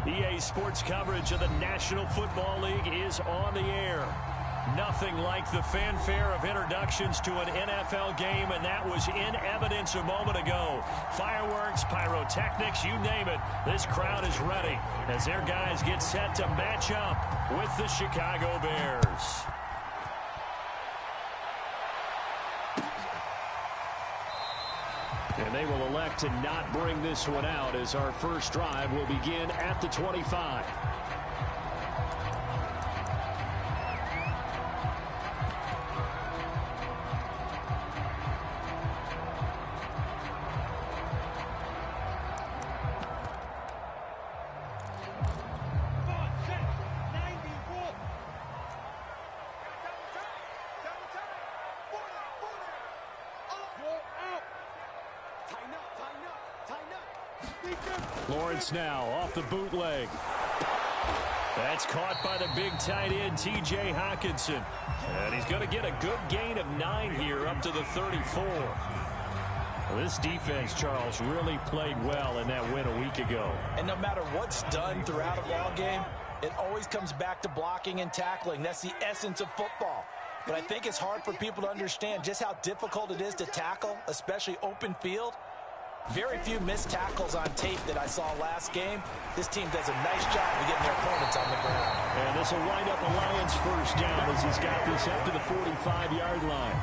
EA Sports coverage of the National Football League is on the air. Nothing like the fanfare of introductions to an NFL game, and that was in evidence a moment ago. Fireworks, pyrotechnics, you name it. This crowd is ready as their guys get set to match up with the Chicago Bears. And they will elect to not bring this one out as our first drive will begin at the 25. Lawrence now off the bootleg. That's caught by the big tight end, T.J. Hawkinson. And he's going to get a good gain of 9 here up to the 34. Well, this defense, Charles, really played well in that win a week ago. And no matter what's done throughout a ball game, it always comes back to blocking and tackling. That's the essence of football. But I think it's hard for people to understand just how difficult it is to tackle, especially open field. Very few missed tackles on tape that I saw last game. This team does a nice job of getting their opponents on the ground. And this will wind up the Lions' first down as he's got this up to the 45-yard line.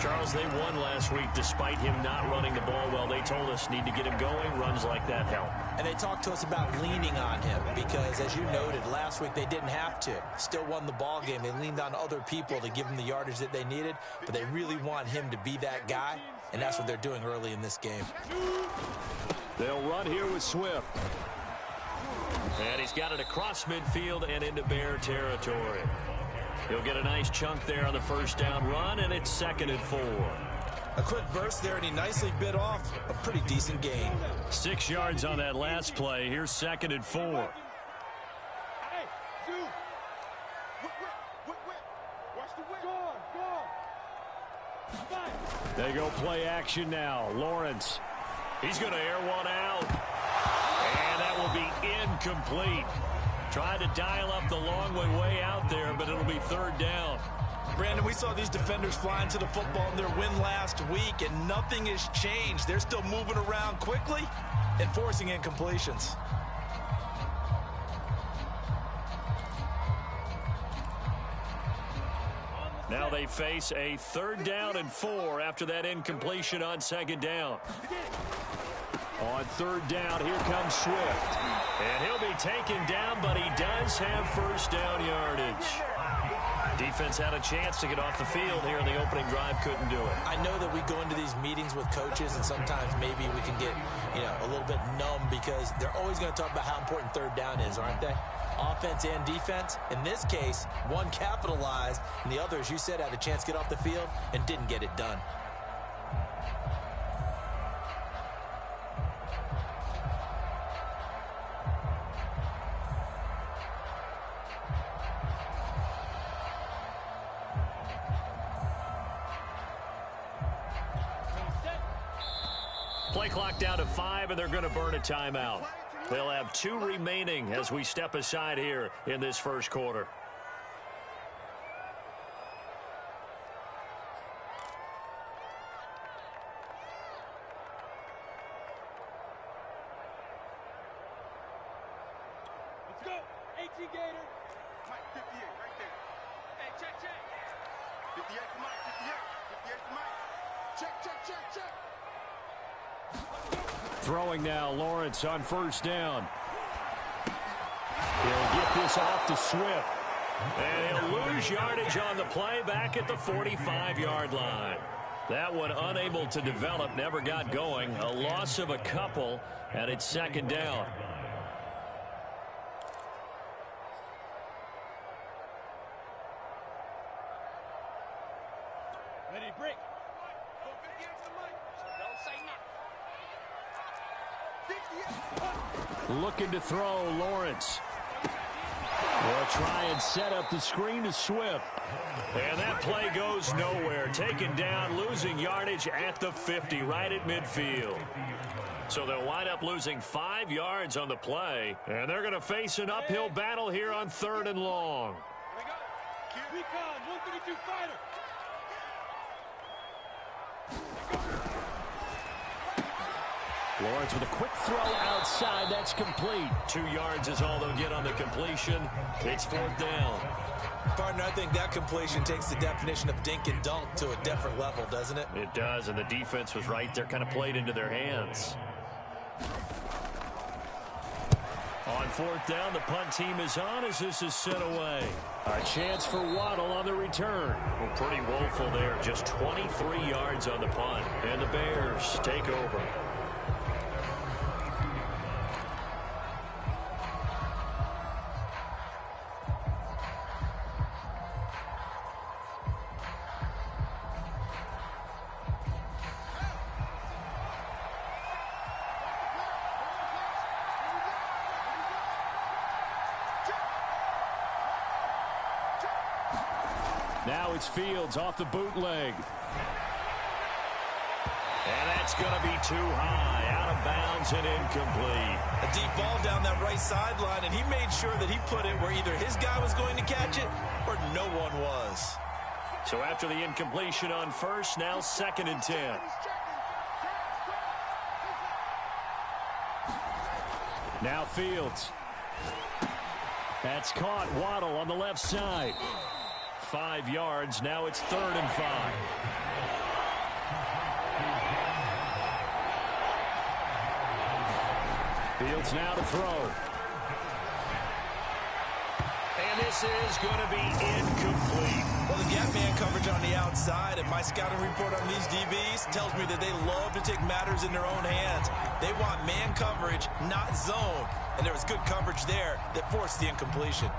Charles, they won last week despite him not running the ball well. They told us need to get him going. Runs like that help. And they talked to us about leaning on him because, as you noted, last week they didn't have to. Still won the ball game. They leaned on other people to give them the yardage that they needed, but they really want him to be that guy, and that's what they're doing early in this game. They'll run here with Swift. And he's got it across midfield and into Bear territory. He'll get a nice chunk there on the first down run, and it's 2nd and 4. A quick burst there, and he nicely bit off a pretty decent gain. 6 yards on that last play. Here's 2nd and 4. They go play action now. Lawrence. He's going to air one out. And that will be incomplete. Tried to dial up the long way out there, but it'll be 3rd down. Brandon, we saw these defenders fly into the football in their win last week, and nothing has changed. They're still moving around quickly and forcing incompletions. Now they face a 3rd down and 4 after that incompletion on 2nd down. On 3rd down, here comes Swift. And he'll be taken down, but he does have 1st down yardage. Defense had a chance to get off the field here in the opening drive, couldn't do it. I know that we go into these meetings with coaches, and sometimes maybe we can get, a little bit numb because they're always going to talk about how important 3rd down is, aren't they? Offense and defense. In this case, one capitalized, and the other, as you said, had a chance to get off the field and didn't get it done. Play clock down to 5, and they're going to burn a timeout. They'll have 2 remaining as we step aside here in this 1st quarter. Let's go. 18 Gator. Mike, 58 right there. Hey, check. 58 for Mike, 58. 58 for Mike. Check. Throwing now, Lawrence on 1st down. He'll get this off to Swift. And he'll lose yardage on the play back at the 45-yard line. That one unable to develop, never got going. A loss of a couple, and it's 2nd down. Ready, break. Looking to throw, Lawrence. Will try and set up the screen to Swift. And that play goes nowhere. Taken down, losing yardage at the 50, right at midfield. So they'll wind up losing 5 yards on the play. And they're going to face an uphill battle here on 3rd and long. Recon, 132 fighter. Lawrence with a quick throw outside. That's complete. 2 yards is all they'll get on the completion. It's 4th down. Partner, I think that completion takes the definition of dink and dunk to a different level, doesn't it? It does, and the defense was right there, kind of played into their hands. On 4th down, the punt team is on as this is sent away. A chance for Waddle on the return. Well, pretty woeful there. Just 23 yards on the punt. And the Bears take over. Now it's Fields off the bootleg. And that's going to be too high, out of bounds and incomplete. A deep ball down that right sideline, and he made sure that he put it where either his guy was going to catch it or no one was. So after the incompletion on 1st, now 2nd and 10. Now Fields. That's caught. Waddle on the left side. 5 yards. Now it's 3rd and 5. Fields now to throw. And this is going to be incomplete. Well, the gap man coverage on the outside, and my scouting report on these DBs tells me that they love to take matters in their own hands. They want man coverage, not zone. And there was good coverage there that forced the incompletion.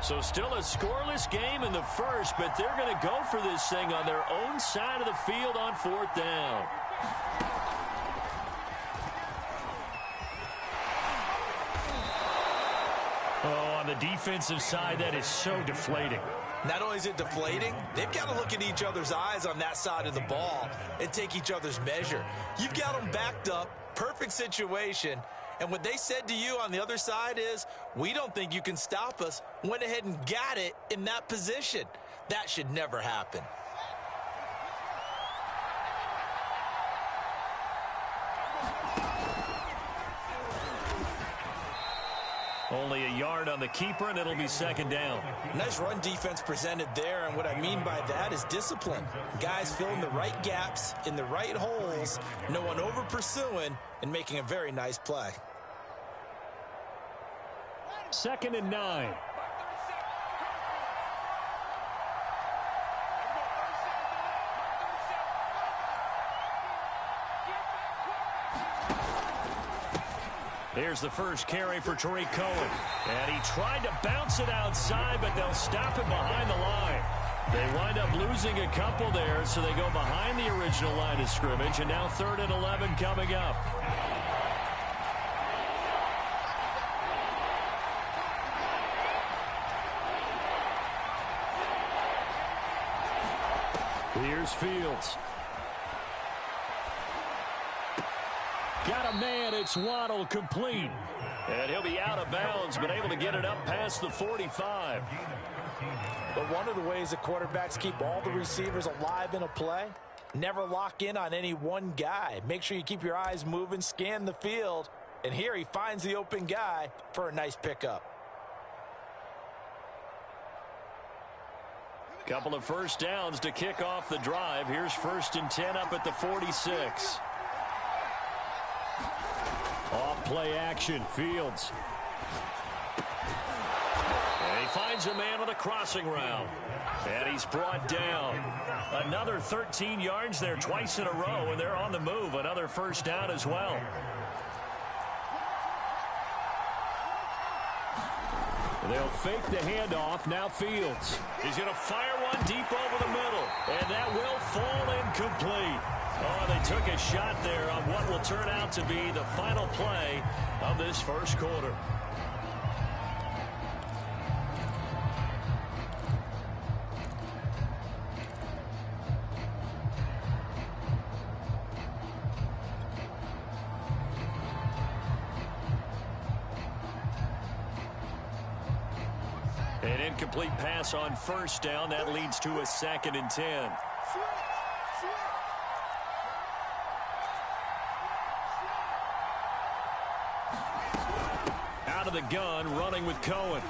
So still a scoreless game in the first, but they're going to go for this thing on their own side of the field on 4th down. Oh, on the defensive side, that is so deflating. Not only is it deflating, they've got to look at each other's eyes on that side of the ball and take each other's measure. You've got them backed up, perfect situation, and what they said to you on the other side is, we don't think you can stop us. Went ahead and got it in that position. That should never happen. Only a yard on the keeper, and it'll be 2nd down. Nice run defense presented there, and what I mean by that is discipline. Guys filling the right gaps in the right holes, no one over pursuing, and making a very nice play. 2nd and 9. Here's the first carry for Tariq Cohen. And he tried to bounce it outside, but they'll stop it behind the line. They wind up losing a couple there, so they go behind the original line of scrimmage, and now 3rd and 11 coming up. Here's Fields. Got a man, it's Waddle, complete. And he'll be out of bounds, but able to get it up past the 45. But one of the ways that quarterbacks keep all the receivers alive in a play, never lock in on any one guy. Make sure you keep your eyes moving, scan the field, and here he finds the open guy for a nice pickup. Couple of first downs to kick off the drive. Here's 1st and 10 up at the 46. Off play action, Fields. And he finds a man on the crossing route. And he's brought down. Another 13 yards there twice in a row, and they're on the move. Another first down as well. They'll fake the handoff. Now Fields. He's going to fire one deep over the middle. And that will fall incomplete. Oh, they took a shot there on what will turn out to be the final play of this first quarter. An incomplete pass on first down. That leads to a 2nd and 10. Out of the gun, running with Cohen.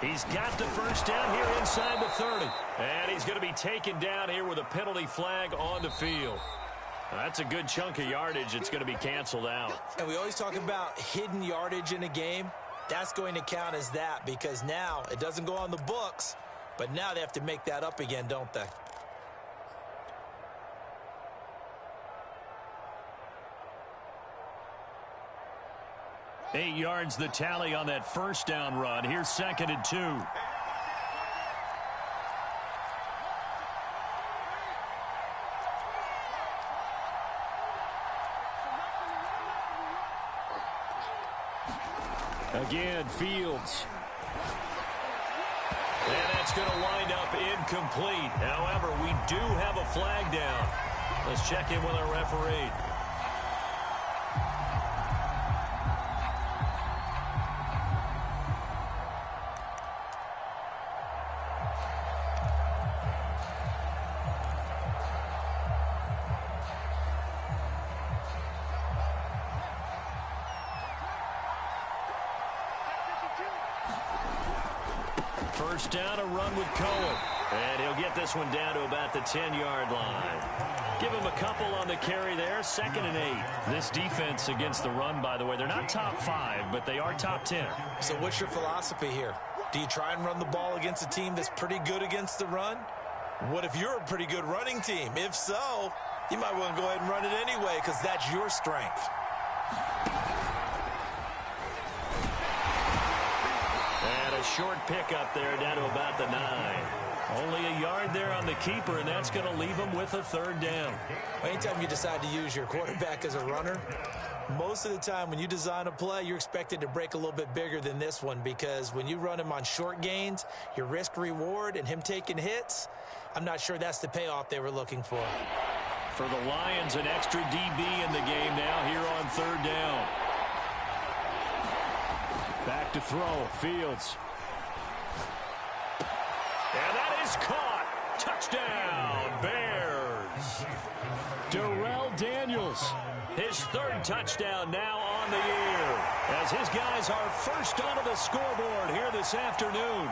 He's got the first down here inside the 30. And he's going to be taken down here with a penalty flag on the field. That's a good chunk of yardage. It's going to be canceled out. And we always talk about hidden yardage in a game. That's going to count as that because now it doesn't go on the books, but now they have to make that up again, don't they? Eight yards the tally on that first down run. Here's 2nd and 2. Again, Fields. And that's going to wind up incomplete. However, we do have a flag down. Let's check in with our referee. First down, a run with Cohen. And he'll get this one down to about the 10-yard line. Give him a couple on the carry there. 2nd and 8. This defense against the run, by the way, they're not top 5, but they are top 10. So what's your philosophy here? Do you try and run the ball against a team that's pretty good against the run? What if you're a pretty good running team? If so, you might want to go ahead and run it anyway because that's your strength. And a A short pickup there down to about the 9. Only a yard there on the keeper, and that's going to leave him with a 3rd down. Anytime you decide to use your quarterback as a runner, most of the time when you design a play, you're expected to break a little bit bigger than this one, because when you run him on short gains, your risk-reward and him taking hits, I'm not sure that's the payoff they were looking for. For the Lions, an extra DB in the game now here on 3rd down. Back to throw, Fields. And that is caught. Touchdown, Bears. Darrell Daniels, his 3rd touchdown now on the year, as his guys are first onto the scoreboard here this afternoon.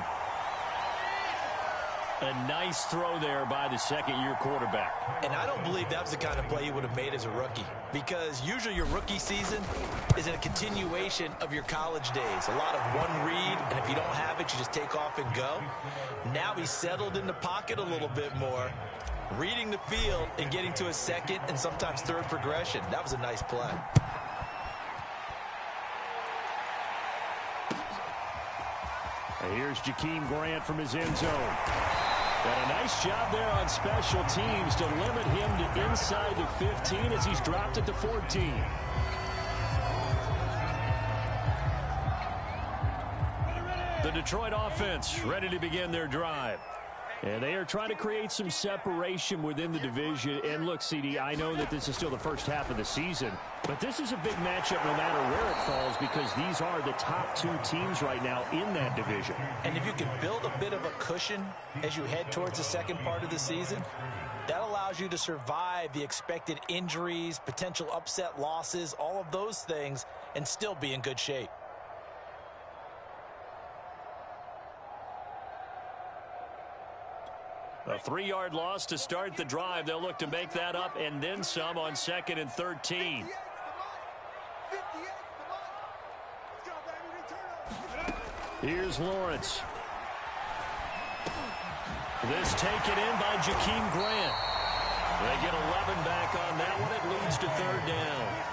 A nice throw there by the 2nd-year quarterback. And I don't believe that was the kind of play he would have made as a rookie, because usually your rookie season is a continuation of your college days. A lot of one read, and if you don't have it, you just take off and go. Now he's settled in the pocket a little bit more, reading the field and getting to a 2nd and sometimes 3rd progression. That was a nice play. And here's Jakeem Grant from his end zone. And a nice job there on special teams to limit him to inside the 15 as he's dropped it to 14. The Detroit offense ready to begin their drive. And they are trying to create some separation within the division. And look, CD, I know that this is still the first half of the season, but this is a big matchup no matter where it falls, because these are the top 2 teams right now in that division. And if you can build a bit of a cushion as you head towards the second part of the season, that allows you to survive the expected injuries, potential upset losses, all of those things, and still be in good shape. A 3-yard loss to start the drive. They'll look to make that up and then some on 2nd and 13. Here's Lawrence. This taken in by Jakeem Grant. They get 11 back on that one. It leads to 3rd down.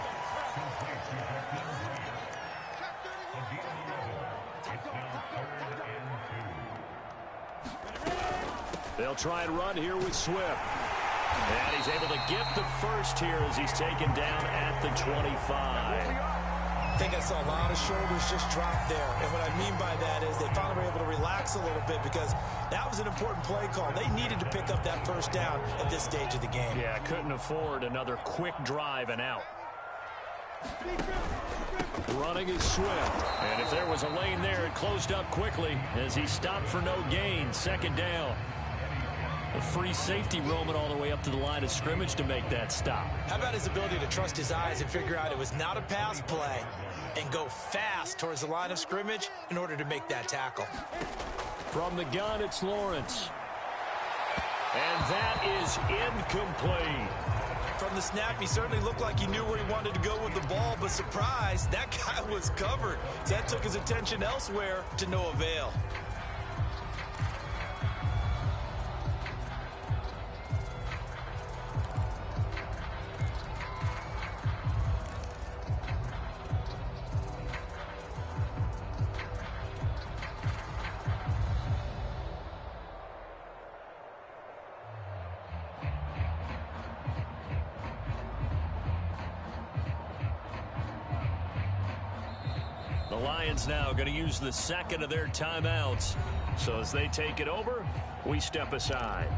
They'll try and run here with Swift. And he's able to get the first here as he's taken down at the 25. I think I saw a lot of shoulders just drop there. And what I mean by that is they finally were able to relax a little bit, because that was an important play call. They needed to pick up that first down at this stage of the game. Yeah, couldn't afford another quick drive and out. Running is Swift. And if there was a lane there, it closed up quickly as he stopped for no gain. 2nd down. A free safety roaming all the way up to the line of scrimmage to make that stop. How about his ability to trust his eyes and figure out it was not a pass play and go fast towards the line of scrimmage in order to make that tackle? From the gun, it's Lawrence. And that is incomplete. From the snap, he certainly looked like he knew where he wanted to go with the ball, but surprise, that guy was covered. That took his attention elsewhere to no avail. The Lions now going to use the 2nd of their timeouts. So as they take it over, we step aside.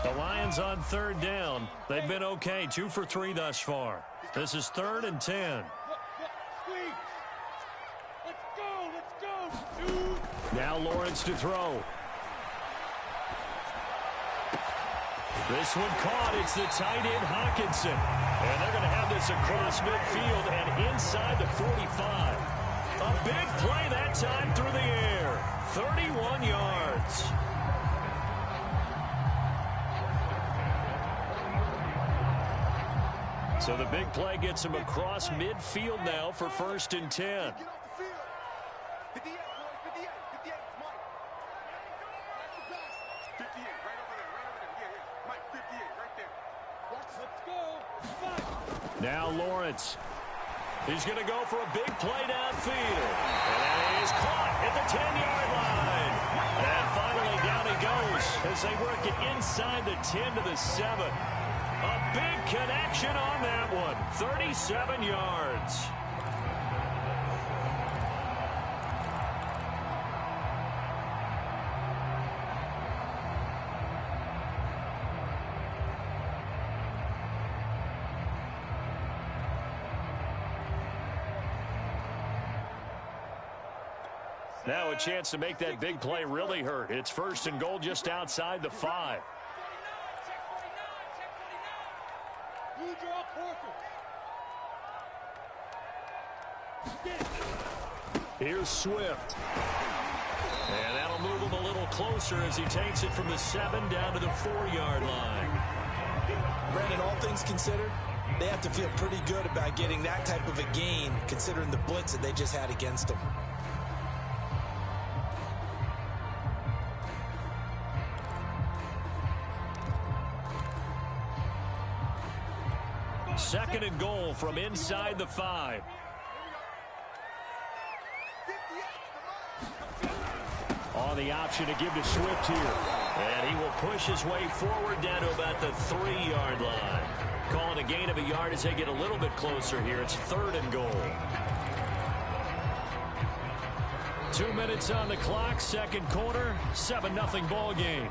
The Lions on 3rd down. They've been okay, 2 for 3 thus far. This is 3rd and 10. Now Lawrence to throw. This one caught. It's the tight end Hawkinson. And they're going to have this across midfield and inside the 45. A big play that time through the air. 31 yards. So the big play gets him across midfield now for 1st and 10. Get off the field. 58, boys. 58. 58. It's Mike. That's the pass. 58. Right over there. Right over there. Yeah, yeah. Mike, 58. Right there. Watch. Let's go. Fight. Now Lawrence. He's going to go for a big play downfield. And he's caught at the 10-yard line. And finally down he goes as they work it inside the 10 to the 7. A big connection on that one. 37 yards. Now a chance to make that big play really hurt. It's 1st and goal just outside the 5. Here's Swift. And that'll move him a little closer as he takes it from the 7 down to the 4-yard line. Brandon, all things considered, they have to feel pretty good about getting that type of a gain considering the blitz that they just had against them. Second and goal from inside the 5. On the option to give to Swift here. And he will push his way forward down to about the 3-yard line. Calling a gain of a yard as they get a little bit closer here. It's 3rd and goal. 2 minutes on the clock, second quarter, 7-0 ball game.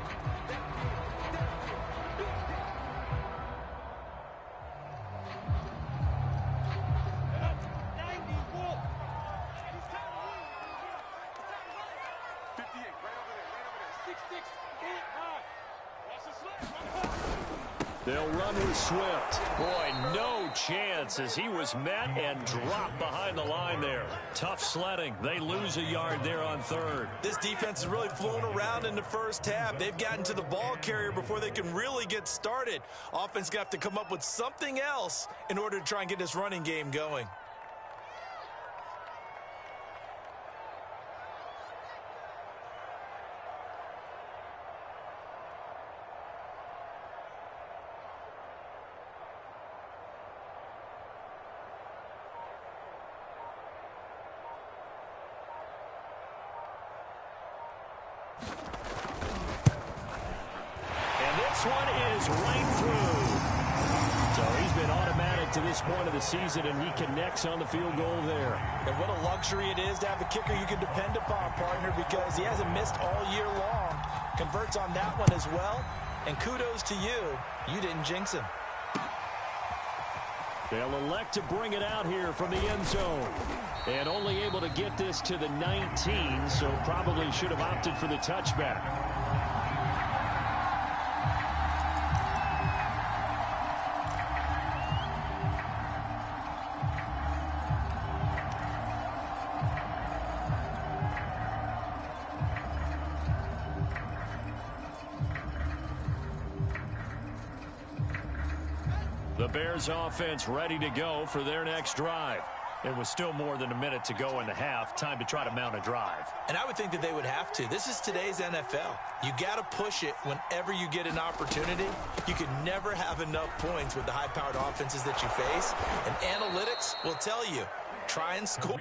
They'll run with Swift. Boy, no chance as he was met and dropped behind the line there. Tough sledding. They lose a yard there on 3rd. This defense is really flown around in the first half. They've gotten to the ball carrier before they can really get started. Offense going to have to come up with something else in order to try and get this running game going. One is right through. So he's been automatic to this point of the season, and he connects on the field goal there. And what a luxury it is to have a kicker you can depend upon, partner, because he hasn't missed all year long. Converts on that one as well. And kudos to you. You didn't jinx him. They'll elect to bring it out here from the end zone. And only able to get this to the 19, so probably should have opted for the touchback. The Bears offense ready to go for their next drive. It was still more than a minute to go in the half. Time to try to mount a drive. And I would think that they would have to. This is today's NFL. You got to push it whenever you get an opportunity. You can never have enough points with the high-powered offenses that you face. And analytics will tell you, try and score.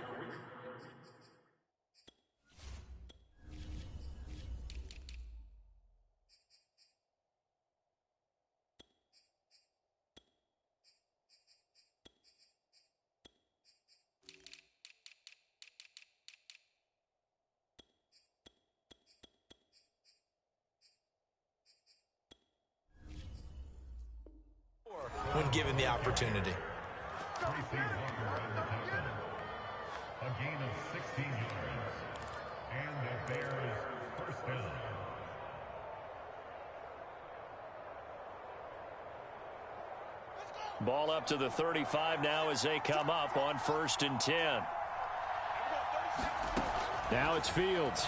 When given the opportunity. A gain of 16 yards. And the Bears first down. Ball up to the 35 now as they come up on 1st and 10. Now it's Fields.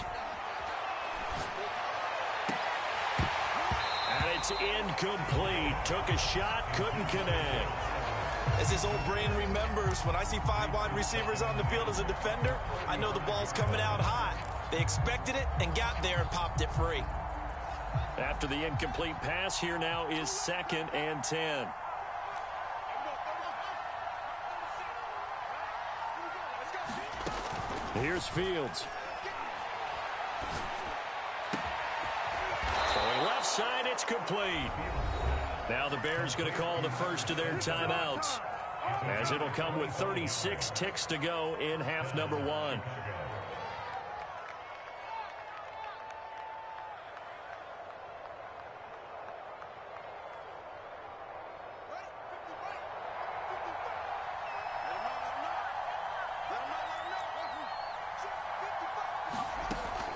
And it's incomplete. Took a shot, couldn't connect. As his old brain remembers, when I see 5 wide receivers on the field as a defender, I know the ball's coming out hot. They expected it and got there and popped it free. After the incomplete pass, here now is 2nd and 10. Here's Fields. Throwing left side, it's complete. Now the Bears going to call the first of their timeouts, as it'll come with 36 ticks to go in half number 1.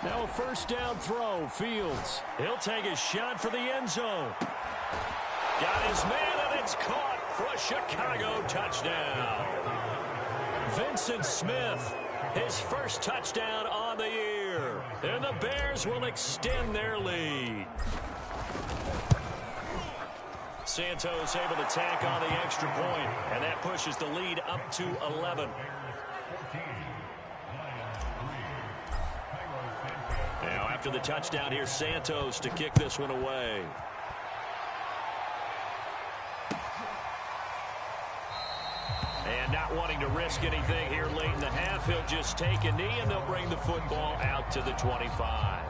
Now a first down throw. Fields. He'll take a shot for the end zone. Got his man, and it's caught for a Chicago touchdown. Vincent Smith, his first touchdown on the year. And the Bears will extend their lead. Santos able to tack on the extra point, and that pushes the lead up to 11. Now after the touchdown, here's Santos to kick this one away. And not wanting to risk anything here late in the half, he'll just take a knee, and they'll bring the football out to the 25.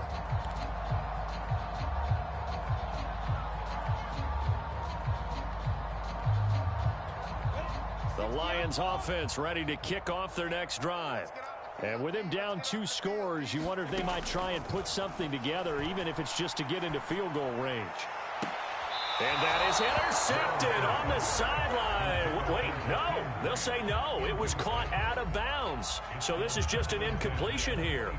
The Lions offense ready to kick off their next drive. And with him down 2 scores, you wonder if they might try and put something together, even if it's just to get into field goal range. And that is intercepted on the sideline. Wait, no. They'll say no. It was caught out of bounds. So this is just an incompletion here.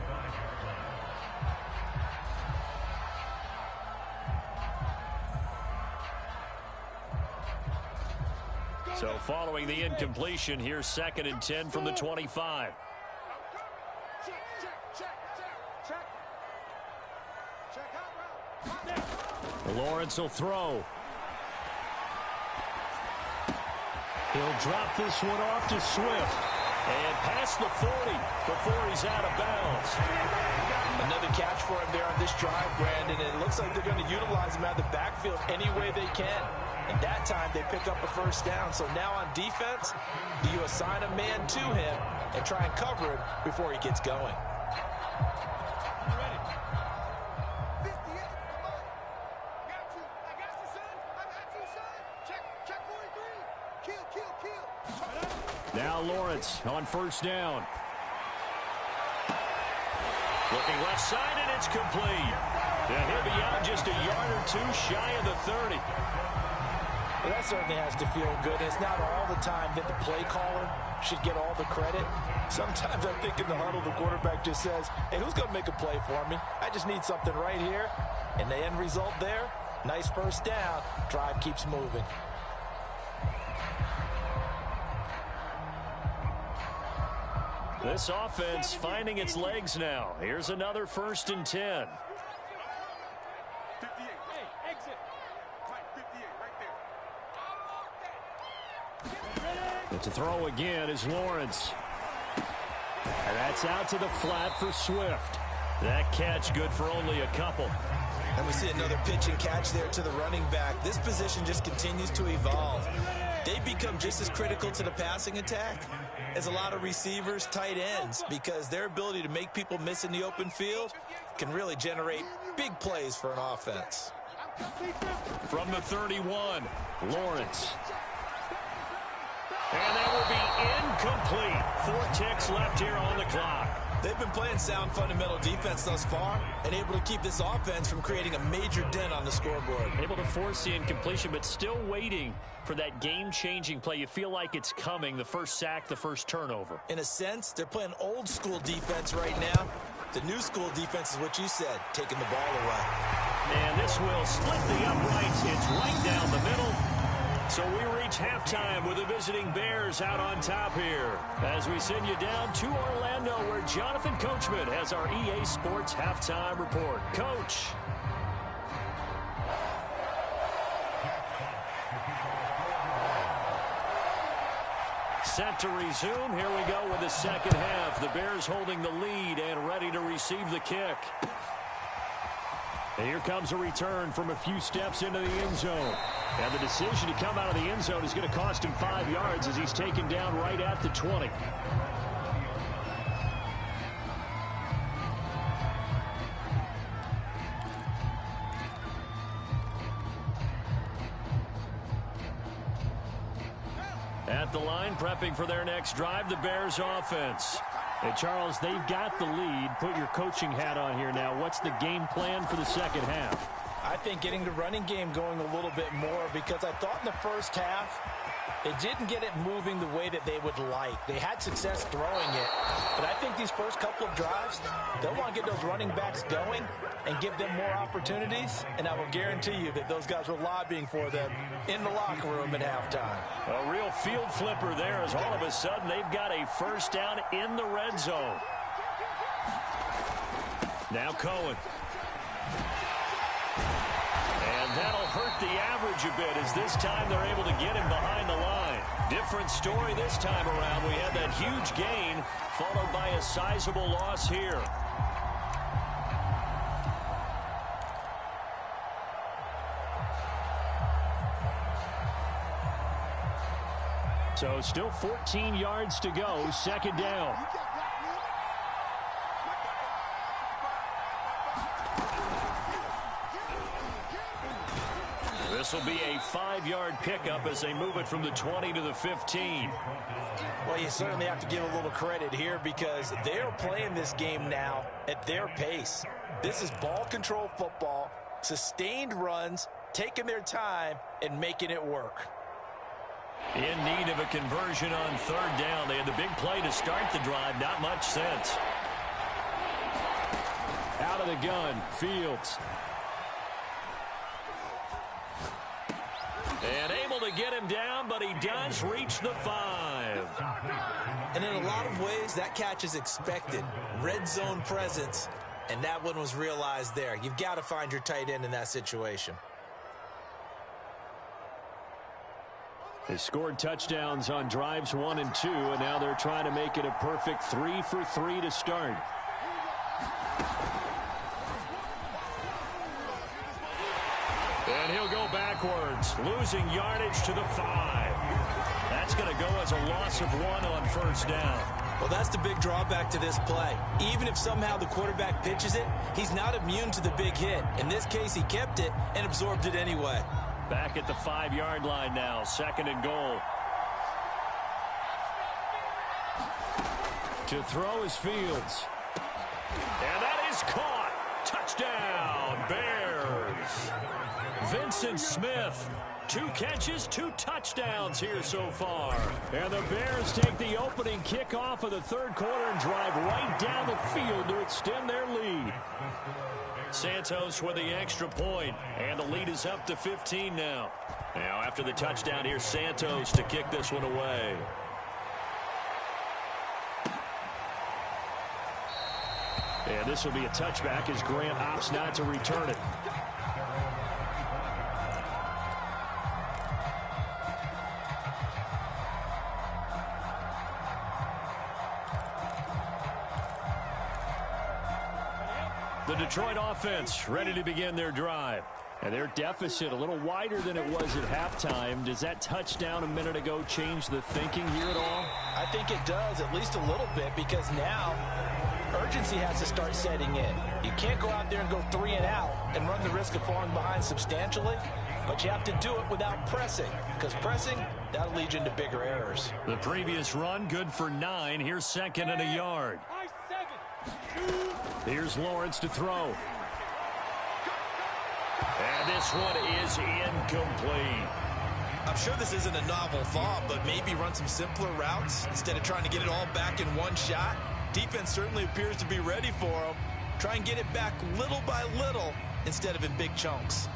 So following the incompletion, here's 2nd and 10 from the 25. Lawrence will throw. He'll drop this one off to Swift. And past the 40 before he's out of bounds. Another catch for him there on this drive, Brandon. And it looks like they're going to utilize him out of the backfield any way they can. And that time they pick up a first down. So now on defense, do you assign a man to him and try and cover him before he gets going? Now Lawrence on first down. Looking left side, and it's complete. And he'll be out just a yard or 2 shy of the 30. Well, that certainly has to feel good. It's not all the time that the play caller should get all the credit. Sometimes I think in the huddle, the quarterback just says, hey, who's going to make a play for me? I just need something right here. And the end result there, nice first down. Drive keeps moving. This offense finding its legs now. Here's another 1st and 10. 58. Hey, exit. Mike, 58, right there. But to throw again is Lawrence. And that's out to the flat for Swift. That catch good for only a couple. And we see another pitch and catch there to the running back. This position just continues to evolve. They become just as critical to the passing attack as a lot of receivers, tight ends, because their ability to make people miss in the open field can really generate big plays for an offense. From the 31, Lawrence. And that will be incomplete. 4 ticks left here on the clock. They've been playing sound fundamental defense thus far and able to keep this offense from creating a major dent on the scoreboard. Able to force the incompletion, but still waiting for that game-changing play. You feel like it's coming, the first sack, the first turnover. In a sense, they're playing old-school defense right now. The new school defense is what you said, taking the ball away. And this will split the uprights. It's right down the middle. So we reach halftime with the visiting Bears out on top here, as we send you down to Orlando, where Jonathan Coachman has our EA Sports halftime report. Coach. set to resume. Here we go with the second half. The Bears holding the lead and ready to receive the kick. And here comes a return from a few steps into the end zone. And the decision to come out of the end zone is going to cost him 5 yards as he's taken down right at the 20. At the line, prepping for their next drive, the Bears offense. Hey, Charles, they've got the lead. Put your coaching hat on here now. What's the game plan for the second half? I think getting the running game going a little bit more, because I thought in the first half it didn't get it moving the way that they would like. They had success throwing it, but I think these first couple of drives, they'll want to get those running backs going and give them more opportunities, and I will guarantee you that those guys were lobbying for them in the locker room at halftime. A real field flipper there as all of a sudden they've got a first down in the red zone. Now Cohen. And that'll hurt the average a bit as this time they're able to get him behind the line. Different story this time around. We had that huge gain followed by a sizable loss here. So still 14 yards to go, second down. This will be a 5-yard pickup as they move it from the 20 to the 15. Well, you certainly have to give a little credit here because they're playing this game now at their pace. This is ball control football, sustained runs, taking their time and making it work. In need of a conversion on third down. They had the big play to start the drive. Not much sense. Out of the gun, Fields. And able to get him down, but he does reach the 5. And in a lot of ways, that catch is expected. Red zone presence, and that one was realized there. You've got to find your tight end in that situation. They scored touchdowns on drives 1 and 2, and now they're trying to make it a perfect 3 for 3 to start. And he'll go backwards, losing yardage to the 5. That's going to go as a loss of 1 on first down. Well, that's the big drawback to this play. Even if somehow the quarterback pitches it, he's not immune to the big hit. In this case, he kept it and absorbed it anyway. Back at the 5-yard line now, second and goal. To throw is Fields. And that is caught. Touchdown, Bears. Vincent Smith, 2 catches, 2 touchdowns here so far. And the Bears take the opening kickoff of the third quarter and drive right down the field to extend their lead. Santos with the extra point, and the lead is up to 15 now. Now after the touchdown, here's Santos to kick this one away. And this will be a touchback as Grant opts not to return it. The Detroit offense ready to begin their drive. And their deficit a little wider than it was at halftime. Does that touchdown a minute ago change the thinking here at all? I think it does, at least a little bit, because now urgency has to start setting in. You can't go out there and go 3 and out and run the risk of falling behind substantially, but you have to do it without pressing, because pressing, that'll lead you into bigger errors. The previous run, good for 9. Here's second and a yard. Here's Lawrence to throw. And this one is incomplete. I'm sure this isn't a novel thought, but maybe run some simpler routes instead of trying to get it all back in one shot. Defense certainly appears to be ready for them. Try and get it back little by little instead of in big chunks.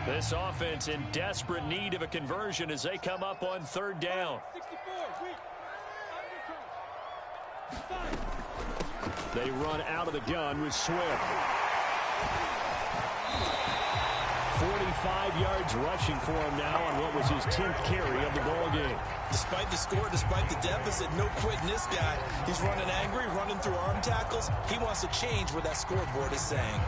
This offense in desperate need of a conversion as they come up on third down. They run out of the gun with Swift. 45 yards rushing for him now on what was his 10th carry of the ball game. Despite the score, despite the deficit, no quitting this guy. He's running angry, running through arm tackles. He wants to change what that scoreboard is saying.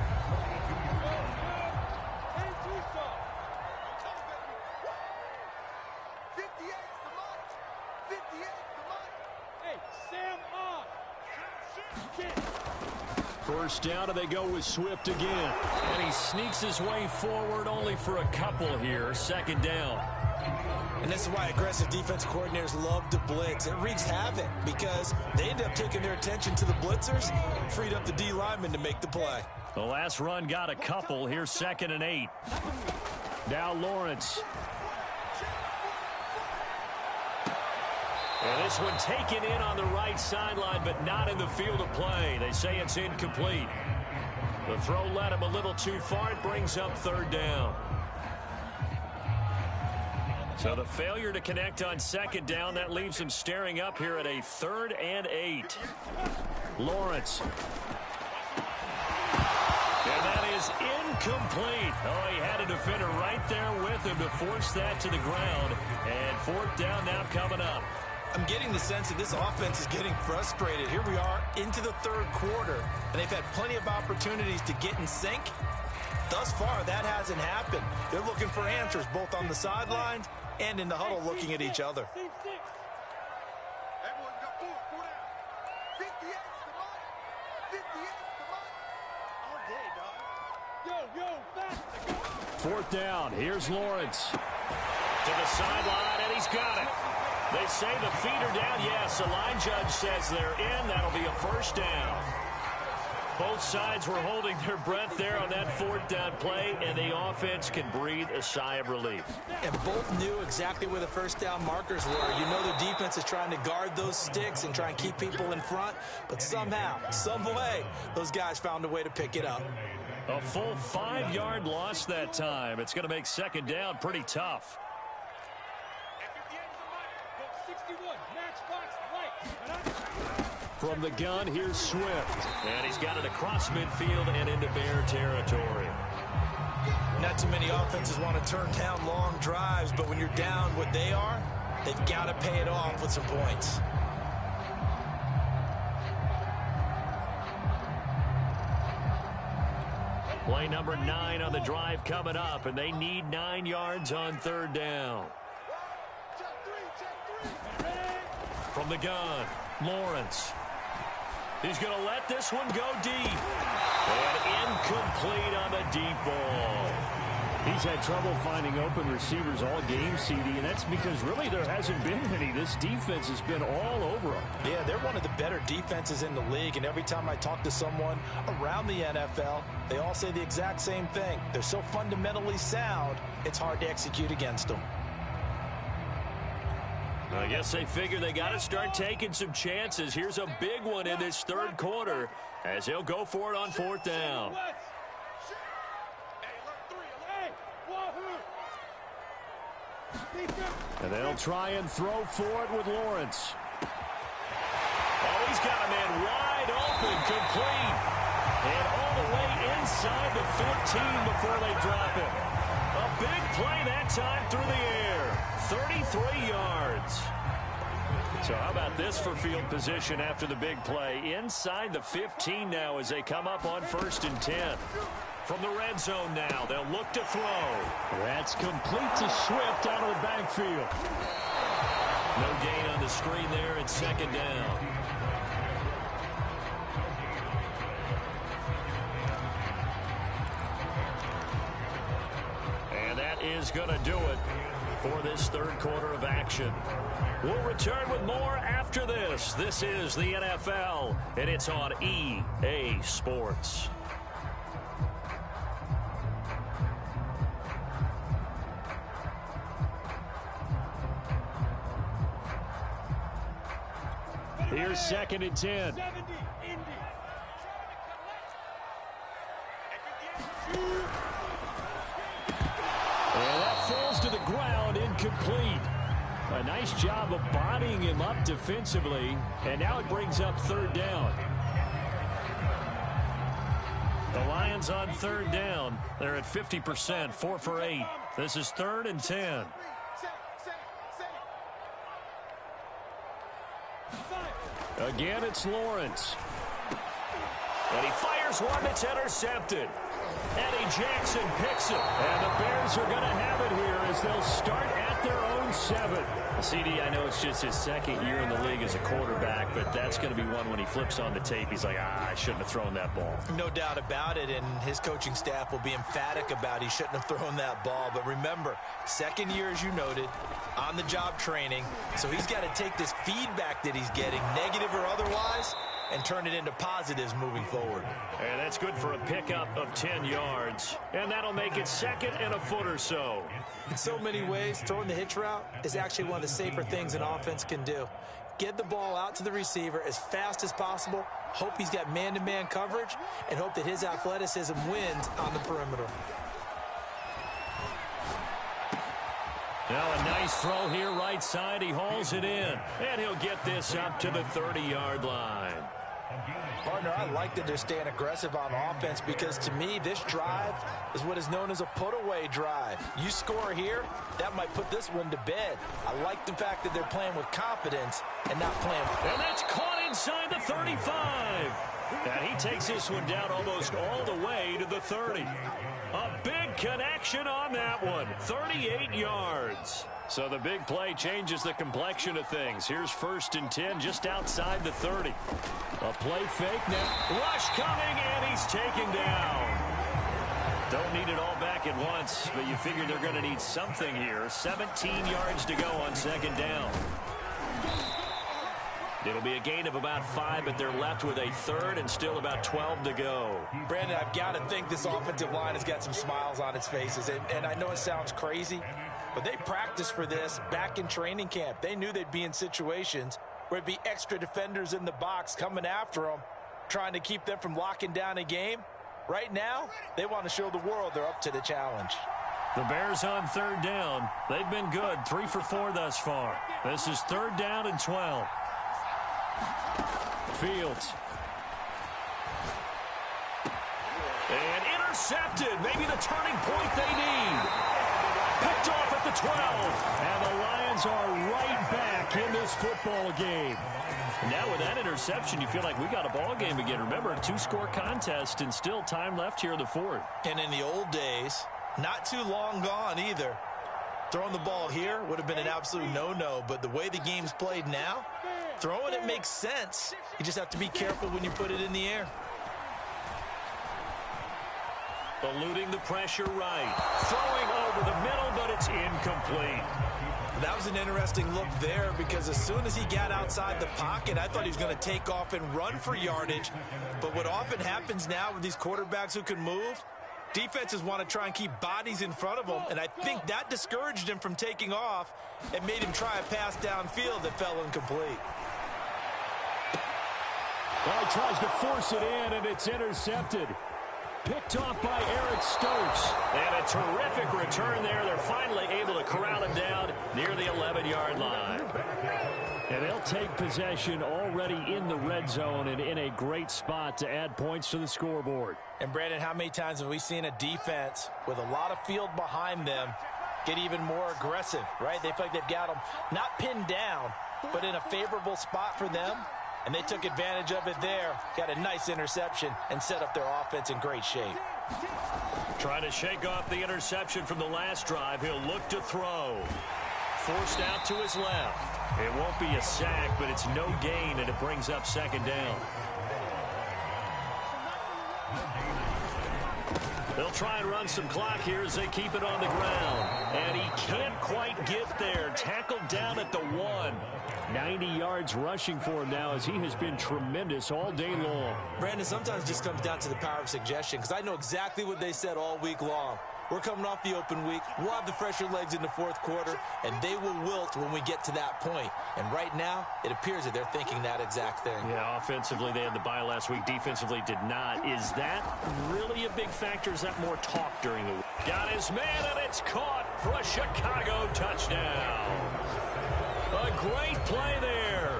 First down, and they go with Swift again. And he sneaks his way forward only for a couple here. Second down. And this is why aggressive defense coordinators love to blitz. It wreaks havoc because they end up taking their attention to the blitzers, freed up the D lineman to make the play. The last run got a couple. Here's 2nd and 8. Now Lawrence. And this one taken in on the right sideline, but not in the field of play. They say it's incomplete. The throw led him a little too far. It brings up 3rd down. So the failure to connect on 2nd down, that leaves him staring up here at a 3rd and 8. Lawrence. And that is incomplete. Oh, he had a defender right there with him to force that to the ground. And 4th down now coming up. I'm getting the sense that this offense is getting frustrated. Here we are into the 3rd quarter, and they've had plenty of opportunities to get in sync. Thus far, that hasn't happened. They're looking for answers both on the sidelines and in the huddle looking at each other. Everyone got 4 down. 58 to Mike. 58 to Mike. All day, dog. Yo, fast. 4th down. Here's Lawrence. To the sideline, and he's got it. They say the feet are down. Yes, the line judge says they're in. That'll be a 1st down. Both sides were holding their breath there on that 4th down play, and the offense can breathe a sigh of relief. And both knew exactly where the 1st down markers were. You know the defense is trying to guard those sticks and try and keep people in front, but somehow, some way, those guys found a way to pick it up. A full 5-yard loss that time. It's going to make 2nd down pretty tough. From the gun, here's Swift. And he's got it across midfield and into Bear territory. Not too many offenses want to turn down long drives, but when you're down what they are, they've got to pay it off with some points. Play number 9 on the drive coming up, and they need 9 yards on 3rd down. From the gun, Lawrence. He's going to let this one go deep. And incomplete on the deep ball. He's had trouble finding open receivers all game, CD, and that's because really there hasn't been any. This defense has been all over them. Yeah, they're one of the better defenses in the league, and every time I talk to someone around the NFL, they all say the exact same thing. They're so fundamentally sound, it's hard to execute against them. I guess they figure they got to start taking some chances. Here's a big one in this 3rd quarter as they'll go for it on 4th down. And they'll try and throw for it with Lawrence. Oh, he's got a man wide open, complete. And all the way inside the 15 before they drop him. A big play that time through the air. 33 yards. So how about this for field position after the big play? Inside the 15 now as they come up on 1st and 10. From the red zone now, they'll look to throw. That's complete to Swift out of the backfield. No gain on the screen there at 2nd down. And that is going to do it for this 3rd quarter of action. We'll return with more after this. This is the NFL, and it's on EA Sports. Here's 2nd and 10. And that falls to the ground, incomplete. A nice job of bodying him up defensively, and now it brings up 3rd down. The Lions on third down. They're at 50%, 4 for 8. This is 3rd and 10. Again, it's Lawrence. And he fires one that's intercepted. Eddie Jackson picks it. And the Bears are going to have it here as they'll start at their own 7. CD, I know it's just his 2nd year in the league as a quarterback, but that's going to be one when he flips on the tape. He's like, I shouldn't have thrown that ball. No doubt about it, and his coaching staff will be emphatic about he shouldn't have thrown that ball. But remember, 2nd year, as you noted, on-the-job training. So he's got to take this feedback that he's getting, negative or otherwise, and turn it into positives moving forward. And that's good for a pickup of 10 yards. And that'll make it 2nd and a foot or so. In so many ways, throwing the hitch route is actually one of the safer things an offense can do. Get the ball out to the receiver as fast as possible, hope he's got man-to-man coverage, and hope that his athleticism wins on the perimeter. Now a nice throw here right side. He hauls it in. And he'll get this up to the 30-yard line. Partner, I like that they're staying aggressive on offense because, to me, this drive is what is known as a put-away drive. You score here, that might put this one to bed. I like the fact that they're playing with confidence and not playing. And that's caught inside the 35. And he takes this one down almost all the way to the 30. A big connection on that one. 38 yards. So the big play changes the complexion of things. Here's 1st and 10 just outside the 30. A play fake now. Rush coming, and he's taken down. Don't need it all back at once, but you figure they're going to need something here. 17 yards to go on 2nd down. It'll be a gain of about 5, but they're left with a 3rd and still about 12 to go. Brandon, I've got to think this offensive line has got some smiles on its faces. And I know it sounds crazy, but they practiced for this back in training camp. They knew they'd be in situations where it'd be extra defenders in the box coming after them, trying to keep them from locking down a game. Right now, they want to show the world they're up to the challenge. The Bears on 3rd down. They've been good, 3 for 4 thus far. This is 3rd down and 12. Fields. And intercepted. Maybe the turning point they need. Picked off at the 12. And the Lions are right back in this football game. Now with that interception, you feel like we got a ball game again. Remember, a 2-score contest and still time left here in the 4th. And in the old days, not too long gone either, throwing the ball here would have been an absolute no-no. But the way the game's played now, throwing it makes sense. You just have to be careful when you put it in the air. Eluding the pressure right. Throwing over the middle, but it's incomplete. That was an interesting look there because as soon as he got outside the pocket, I thought he was going to take off and run for yardage. But what often happens now with these quarterbacks who can move, defenses want to try and keep bodies in front of them, and I think that discouraged him from taking off and made him try a pass downfield that fell incomplete. Well, he tries to force it in, and it's intercepted. Picked off by Eric Stokes. And a terrific return there. They're finally able to corral him down near the 11-yard line. And they'll take possession already in the red zone and in a great spot to add points to the scoreboard. And, Brandon, how many times have we seen a defense with a lot of field behind them get even more aggressive, right? They feel like they've got them not pinned down, but in a favorable spot for them. And they took advantage of it there, got a nice interception, and set up their offense in great shape. Trying to shake off the interception from the last drive. He'll look to throw. Forced out to his left. It won't be a sack, but it's no gain, and it brings up 2nd down. They'll try and run some clock here as they keep it on the ground. And he can't quite get there. Tackled down at the 1. 90 yards rushing for him now as he has been tremendous all day long. Brandon, sometimes it just comes down to the power of suggestion because I know exactly what they said all week long. We're coming off the open week. We'll have the fresher legs in the 4th quarter, and they will wilt when we get to that point. And right now, it appears that they're thinking that exact thing. Yeah, offensively, they had the bye last week. Defensively, did not. Is that really a big factor? Is that more talk during the week? Got his man, and it's caught for a Chicago touchdown. A great play there.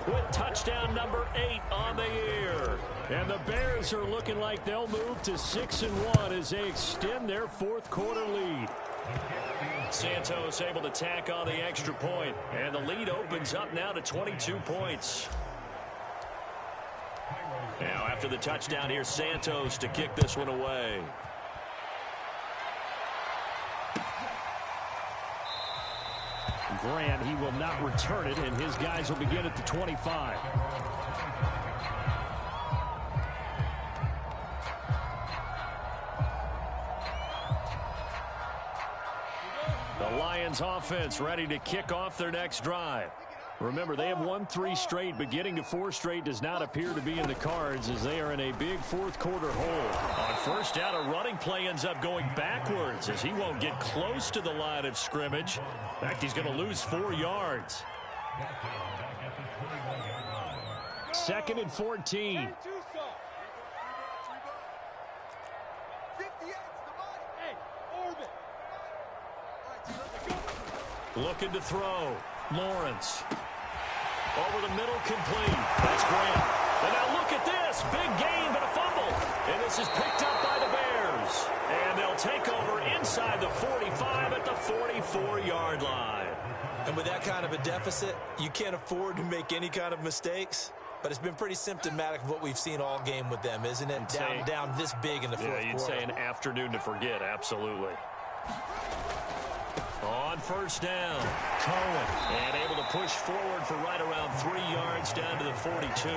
with touchdown number 8 on the year. And the Bears are looking like they'll move to 6-1 as they extend their fourth quarter lead. Santos able to tack on the extra point, and the lead opens up now to 22 points. Now after the touchdown, here's Santos to kick this one away. Grant, he will not return it, and his guys will begin at the 25. The Lions offense ready to kick off their next drive. Remember, they have won 3 straight, but getting to 4 straight does not appear to be in the cards as they are in a big fourth quarter hole. On first down, a running play ends up going backwards as he won't get close to the line of scrimmage. In fact, he's going to lose 4 yards. 2nd and 14. Looking to throw. Lawrence. Over the middle, complete. That's Grant. And now look at this. Big gain, but a fumble. And this is picked up by the Bears. And they'll take over inside the 45 at the 44-yard line. And with that kind of a deficit, you can't afford to make any kind of mistakes. But it's been pretty symptomatic of what we've seen all game with them, isn't it? Down this big in the fourth quarter. Yeah, you'd say an afternoon to forget, absolutely. On first down, Cohen, and able to push forward for right around 3 yards down to the 42.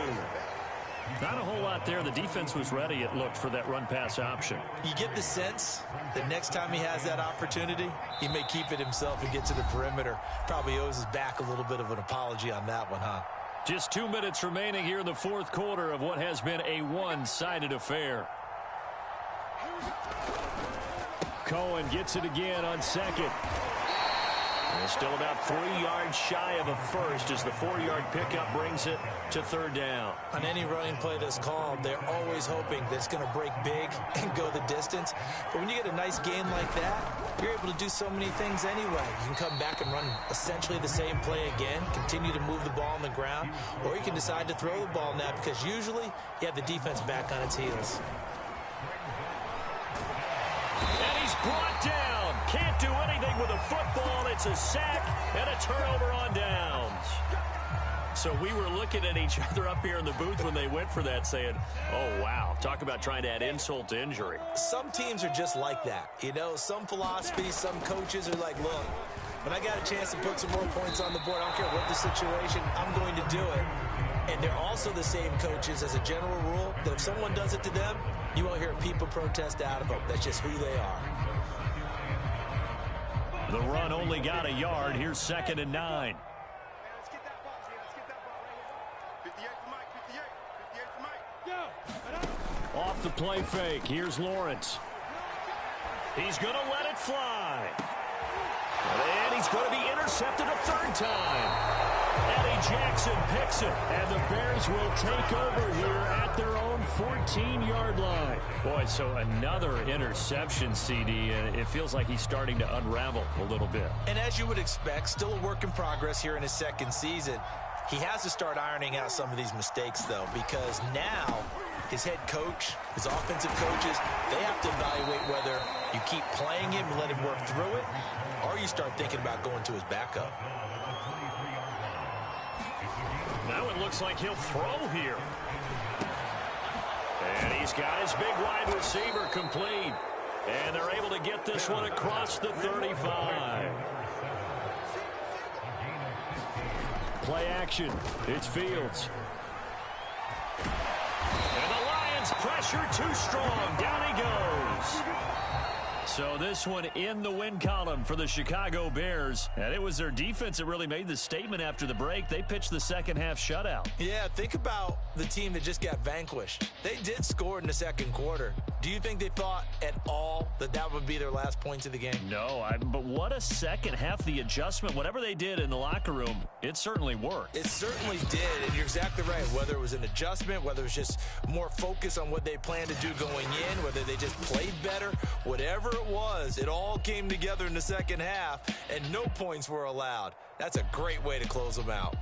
Not a whole lot there. The defense was ready, it looked, for that run-pass option. You get the sense that next time he has that opportunity, he may keep it himself and get to the perimeter. Probably owes his back a little bit of an apology on that one, huh? Just 2 minutes remaining here in the fourth quarter of what has been a one-sided affair. Cohen gets it again on second. And still about 3 yards shy of a first as the 4-yard pickup brings it to third down. On any running play that's called, they're always hoping that it's going to break big and go the distance. But when you get a nice gain like that, you're able to do so many things anyway. You can come back and run essentially the same play again, continue to move the ball on the ground, or you can decide to throw the ball now because usually you have the defense back on its heels. And he's brought down. Can't do anything with a football. It's a sack and a turnover on downs. So we were looking at each other up here in the booth when they went for that saying, oh, wow, talk about trying to add insult to injury. Some teams are just like that. You know, some philosophies, some coaches are like, look, when I got a chance to put some more points on the board, I don't care what the situation, I'm going to do it. And they're also the same coaches as a general rule that if someone does it to them, you won't hear people protest out of them. That's just who they are. The run only got a yard. Here's 2nd and 9. Let's get that ball. Let's get that ball right here. 58 for Mike. 58 for Mike. Yeah. Off the play fake. Here's Lawrence. He's going to let it fly. And he's going to be intercepted a third time. Eddie Jackson picks it, and the Bears will take over here at their own 14-yard line. Boy, so another interception, CD, and it feels like he's starting to unravel a little bit. And as you would expect, still a work in progress here in his second season. He has to start ironing out some of these mistakes, though, because now his head coach, his offensive coaches, they have to evaluate whether you keep playing him and let him work through it, or you start thinking about going to his backup. Now it looks like he'll throw here. And he's got his big wide receiver complete. And they're able to get this one across the 35. Play action. It's Fields. And the Lions pressure too strong. Down he goes. So this one in the win column for the Chicago Bears. And it was their defense that really made the statement after the break. They pitched the second half shutout. Yeah, think about the team that just got vanquished. They did score in the second quarter. Do you think they thought at all that that would be their last points of the game? No, but what a second half. The adjustment, whatever they did in the locker room, it certainly worked. It certainly did, and you're exactly right. Whether it was an adjustment, whether it was just more focus on what they planned to do going in, whether they just played better, whatever it was, it all came together in the second half, and no points were allowed. That's a great way to close them out.